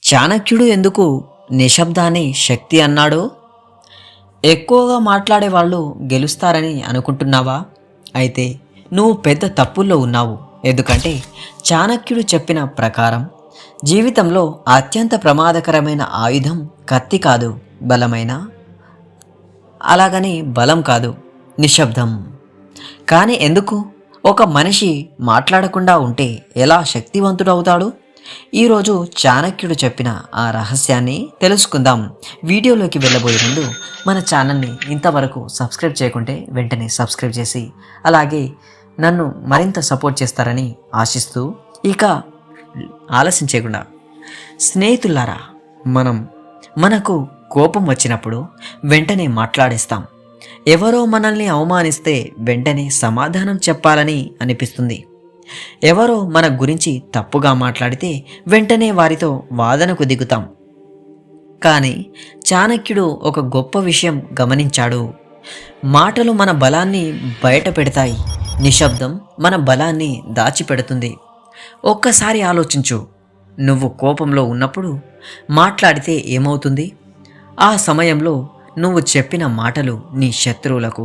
చాణక్యుడు ఎందుకు నిశ్శబ్దాన్ని శక్తి అన్నాడు? ఎక్కువగా మాట్లాడే వాళ్ళు గెలుస్తారని అనుకుంటున్నావా? అయితే నువ్వు పెద్ద తప్పుల్లో ఉన్నావు. ఎందుకంటే చాణక్యుడు చెప్పిన ప్రకారం జీవితంలో అత్యంత ప్రమాదకరమైన ఆయుధం కత్తి కాదు, అలాగని బలం కాదు, నిశ్శబ్దం. కానీ ఎందుకు ఒక మనిషి మాట్లాడకుండా ఉంటే ఎలా శక్తివంతుడవుతాడు? ఈరోజు చాణక్యుడు చెప్పిన ఆ రహస్యాన్ని తెలుసుకుందాం. వీడియోలోకి వెళ్ళబోయే ముందు మన ఛానల్ని ఇంతవరకు సబ్స్క్రైబ్ చేయకుంటే వెంటనే సబ్స్క్రైబ్ చేసి అలాగే నన్ను మరింత సపోర్ట్ చేస్తారని ఆశిస్తూ, ఇక ఆలస్యం చేయకుండా స్నేహితులారా, మనకు కోపం వచ్చినప్పుడు వెంటనే మాట్లాడేస్తాం. ఎవరో మనల్ని అవమానిస్తే వెంటనే సమాధానం చెప్పాలని అనిపిస్తుంది. ఎవరో మన గురించి తప్పుగా మాట్లాడితే వెంటనే వారితో వాదనకు దిగుతాం. కానీ చాణక్యుడు ఒక గొప్ప విషయం గమనించాడు. మాటలు మన బలాన్ని బయట పెడతాయి, నిశ్శబ్దం మన బలాన్ని దాచిపెడుతుంది. ఒక్కసారి ఆలోచించు, నువ్వు కోపంలో ఉన్నప్పుడు మాట్లాడితే ఏమవుతుంది? ఆ సమయంలో నువ్వు చెప్పిన మాటలు నీ శత్రువులకు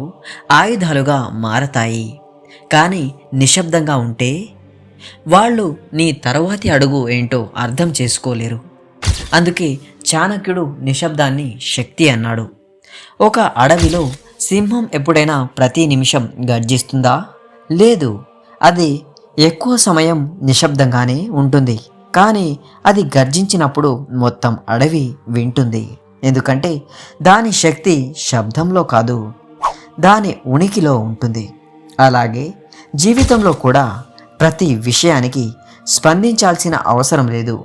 ఆయుధాలుగా మారతాయి. కానీ నిశ్శబ్దంగా ఉంటే వాళ్ళు నీ తరువాతి అడుగు ఏంటో అర్థం చేసుకోలేరు. అందుకే చాణక్యుడు నిశ్శబ్దాన్ని శక్తి అన్నాడు. ఒక అడవిలో సింహం ఎప్పుడైనా ప్రతి నిమిషం గర్జిస్తుందా? లేదు. అది ఎక్కువ సమయం నిశ్శబ్దంగానే ఉంటుంది. కానీ అది గర్జించినప్పుడు మొత్తం అడవి వింటుంది. ఎందుకంటే దాని శక్తి శబ్దంలో కాదు, దాని ఉనికిలో ఉంటుంది. అలాగే జీవితంలో కూడా ప్రతి విషయానికి స్పందించాల్సిన అవసరం లేదు.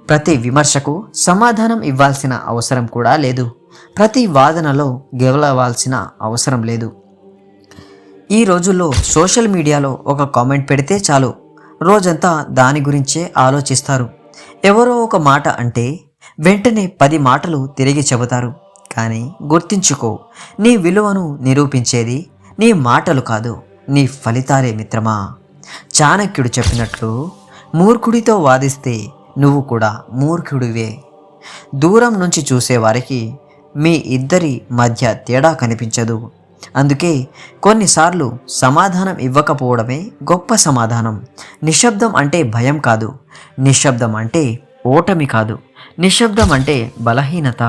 ప్రతి విమర్శకు సమాధానం ఇవ్వాల్సిన అవసరం కూడా లేదు. ప్రతి వాదనలో గెలవాల్సిన అవసరం లేదు. ఈ రోజుల్లో సోషల్ మీడియాలో ఒక కామెంట్ పెడితే చాలు, రోజంతా దాని గురించే ఆలోచిస్తారు. ఎవరో ఒక మాట అంటే వెంటనే 10 మాటలు తిరిగి చెబుతారు. కానీ గుర్తించుకో, నీ విలువను నిరూపించేది నీ మాటలు కాదు, నీ ఫలితాలే మిత్రమా. చాణక్యుడు చెప్పినట్లు, మూర్ఖుడితో వాదిస్తే నువ్వు కూడా మూర్ఖుడివే. దూరం నుంచి చూసేవారికి మీ ఇద్దరి మధ్య తేడా కనిపించదు. అందుకే కొన్నిసార్లు సమాధానం ఇవ్వకపోవడమే గొప్ప సమాధానం. నిశ్శబ్దం అంటే భయం కాదు, నిశ్శబ్దం అంటే ఓటమి కాదు, నిశ్శబ్దం అంటే బలహీనత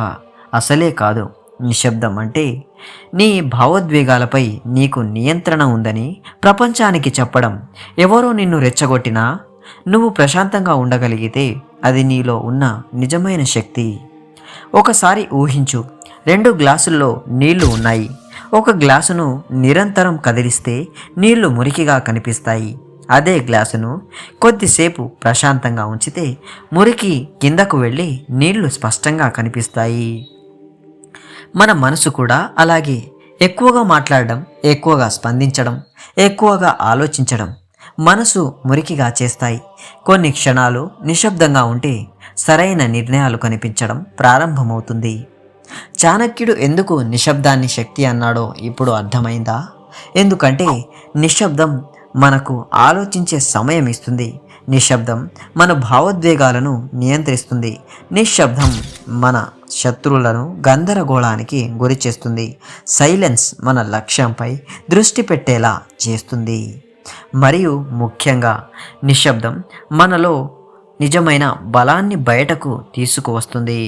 అసలే కాదు. నిశ్శబ్దం అంటే నీ భావోద్వేగాలపై నీకు నియంత్రణ ఉందని ప్రపంచానికి చెప్పడం. ఎవరో నిన్ను రెచ్చగొట్టినా నువ్వు ప్రశాంతంగా ఉండగలిగితే అది నీలో ఉన్న నిజమైన శక్తి. ఒకసారి ఊహించు, 2 గ్లాసుల్లో నీళ్లు ఉన్నాయి. ఒక గ్లాసును నిరంతరం కదిలిస్తే నీళ్లు మురికిగా కనిపిస్తాయి. అదే గ్లాసును కొద్దిసేపు ప్రశాంతంగా ఉంచితే మురికి కిందకు వెళ్ళి నీళ్లు స్పష్టంగా కనిపిస్తాయి. మన మనసు కూడా అలాగే. ఎక్కువగా మాట్లాడడం, ఎక్కువగా స్పందించడం, ఎక్కువగా ఆలోచించడం మనసు మురికిగా చేస్తాయి. కొన్ని క్షణాలు నిశ్శబ్దంగా ఉంటే సరైన నిర్ణయాలు కనిపించడం ప్రారంభమవుతుంది. చాణక్యుడు ఎందుకు నిశ్శబ్దాన్ని శక్తి అన్నాడో ఇప్పుడు అర్థమైందా? ఎందుకంటే నిశ్శబ్దం మనకు ఆలోచించే సమయం ఇస్తుంది. నిశ్శబ్దం మన భావోద్వేగాలను నియంత్రిస్తుంది. నిశ్శబ్దం మన శత్రువులను గందరగోళానికి గురి చేస్తుంది. సైలెన్స్ మన లక్ష్యంపై దృష్టి పెట్టేలా చేస్తుంది. మరియు ముఖ్యంగా నిశ్శబ్దం మనలో నిజమైన బలాన్ని బయటకు తీసుకువస్తుంది.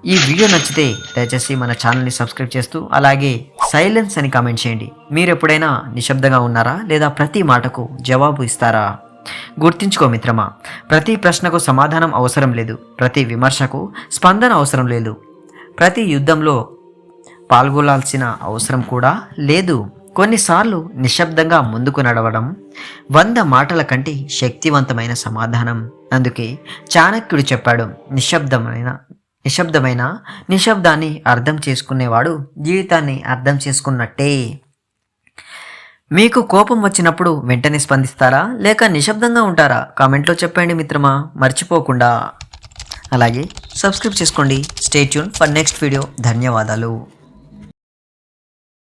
ఈ వీడియో నచ్చితే దయచేసి మన ఛానల్ని సబ్స్క్రైబ్ చేస్తూ అలాగే సైలెన్స్ అని కామెంట్ చేయండి. మీరు ఎప్పుడైనా నిశ్శబ్దంగా ఉన్నారా, లేదా ప్రతి మాటకు జవాబు ఇస్తారా? గుర్తుంచుకో మిత్రమా, ప్రతి ప్రశ్నకు సమాధానం అవసరం లేదు, ప్రతి విమర్శకు స్పందన అవసరం లేదు, ప్రతి యుద్ధంలో పాల్గొనాల్సిన అవసరం కూడా లేదు. కొన్నిసార్లు నిశ్శబ్దంగా ముందుకు నడవడం 100 మాటల కంటే శక్తివంతమైన సమాధానం. అందుకే చాణక్యుడు చెప్పాడు, నిశ్శబ్దాన్ని అర్థం చేసుకునేవాడు జీవితాన్ని అర్థం చేసుకున్నట్టే. మీకు కోపం వచ్చినప్పుడు వెంటనే స్పందిస్తారా, లేక నిశ్శబ్దంగా ఉంటారా? కామెంట్లో చెప్పండి మిత్రమా. మర్చిపోకుండా అలాగే సబ్స్క్రైబ్ చేసుకోండి. Stay tune for next video. ధన్యవాదాలు.